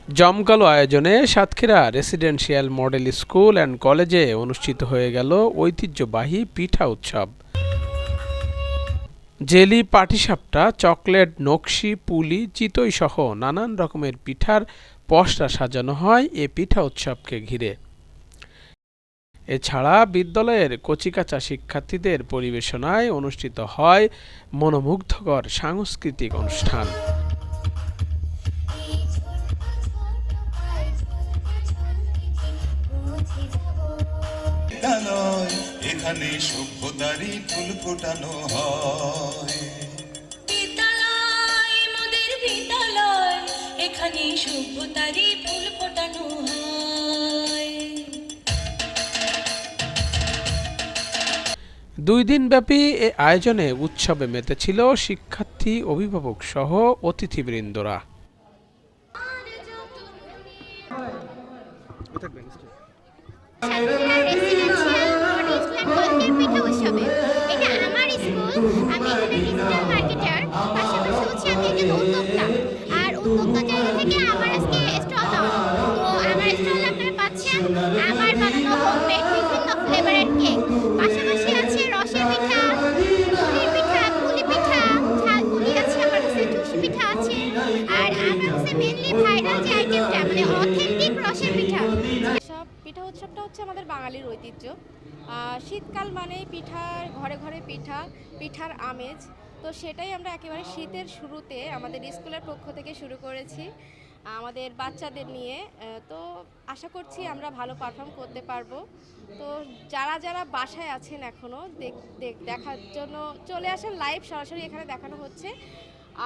জমকালো আয়োজনে Satkhira residential model school and কলেজে অনুষ্ঠিত হয়ে গেল ঐতিহ্যবাহী পিঠা উৎসব। জেলি, পাটিসাপটা, চকলেট, নকশি, পুলি, চিতই সহ নানান রকমের পিঠার পসরা সাজানো হয় এ পিঠা উৎসবকে ঘিরে। এছাড়া বিদ্যালয়ের কচিকাঁচা শিক্ষার্থীদের পরিবেশনায় অনুষ্ঠিত হয় মনোমুগ্ধকর সাংস্কৃতিক অনুষ্ঠান। এখানে সভ্যতারই ফুল ফোটানো হয়। বিদ্যালয় মোদের বিদ্যালয়, এখানে সভ্যতারই ফুল ফোটানো হয়। 2 দিনব্যাপী এ আয়োজনে উৎসবে মেতেছিল শিক্ষার্থী, অভিভাবক সহ অতিথিবৃন্দরা। Satkhira residential model school and কলেজের পিঠা উৎসবে। এটা আমার স্কুল, আমি এখানে ডিজিটাল মার্কেটার, পাশাপাশি হচ্ছে আমি একজন উদ্যোক্তা। আর উদ্যোক্তা জায়গা থেকে আমার আজকে স্টল দেওয়া। তো আমার স্টলে আপনারা পাচ্ছেন আমার বানানো হোমমেড বিভিন্ন ফ্লেভারের কেক, পাশাপাশি আছে রসের পিঠা, পুলির পিঠা, পুলি পিঠা, ঝাল পুলি আছে, আমার কাছে টুসু পিঠা আছে। আর আমার কাছে মেনলি ভাইরাল যে আইটেমটা মানে অথেন্টিক রসের পিঠা। পিঠা উৎসবটা হচ্ছে আমাদের বাঙালির ঐতিহ্য। শীতকাল মানেই পিঠার ঘরে ঘরে পিঠা, পিঠার আমেজ। তো সেটাই আমরা একেবারে শীতের শুরুতে আমাদের স্কুলের পক্ষ থেকে শুরু করেছি আমাদের বাচ্চাদের নিয়ে। তো আশা করছি আমরা ভালো পারফর্ম করতে পারবো। তো যারা যারা বাসায় আছেন এখনও দেখার জন্য চলে আসেন, লাইভ সরাসরি এখানে দেখানো হচ্ছে।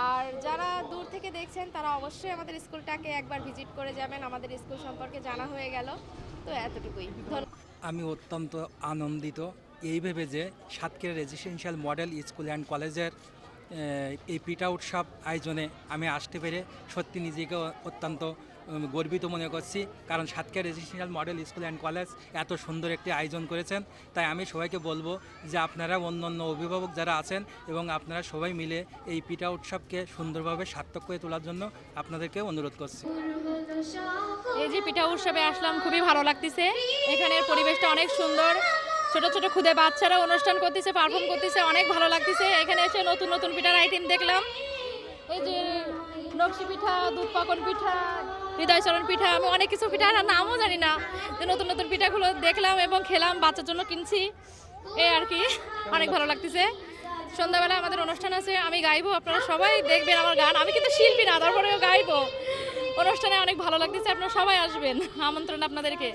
আর যারা দূর থেকে দেখছেন তারা অবশ্যই আমাদের স্কুলটাকে একবার ভিজিট করে যাবেন, আমাদের স্কুল সম্পর্কে জানা হয়ে গেল। তো এতটুকুই। আমি অত্যন্ত আনন্দিত এই ভেবে যে Satkhira residential model school and কলেজের এই পিঠা উৎসব আয়োজনে আমি আসতে পেরে সত্যি নিজেকে অত্যন্ত গর্বিত মনে করছি। কারণ Satkhira residential model school and college এত সুন্দর একটি আয়োজন করেছেন। তাই আমি সবাইকে বলবো যে আপনারা অন্য অভিভাবক যারা আছেন এবং আপনারা সবাই মিলে এই পিঠা উৎসবকে সুন্দরভাবে সার্থক করে তোলার জন্য আপনাদেরকে অনুরোধ করছি। এই যে পিঠা উৎসবে আসলাম, খুবই ভালো লাগতেছে। এখানের পরিবেশটা অনেক সুন্দর, ছোট ছোট ক্ষুদে বাচ্চারা অনুষ্ঠান করতেছে, পারফর্ম করতেছে, অনেক ভালো লাগতেছে। এখানে এসে নতুন নতুন পিঠার আইটেম দেখলাম। এই যে নকশি পিঠা, দুধ পাকন পিঠা, হৃদয়চরণ পিঠা, আমি অনেক কিছু পিঠার নামও জানি না। যে নতুন নতুন পিঠাগুলো দেখলাম এবং খেলাম, বাচ্চার জন্য কিনছি, এই আর কি। অনেক ভালো লাগতেছে। সন্ধ্যাবেলা আমাদের অনুষ্ঠান আছে, আমি গাইবো, আপনারা সবাই দেখবেন আমার গান। আমি কিন্তু শিল্পী না, তারপরেও গাইবো। অনুষ্ঠানে অনেক ভালো লাগতেছে, আপনারা সবাই আসবেন, আমন্ত্রণ আপনাদেরকে।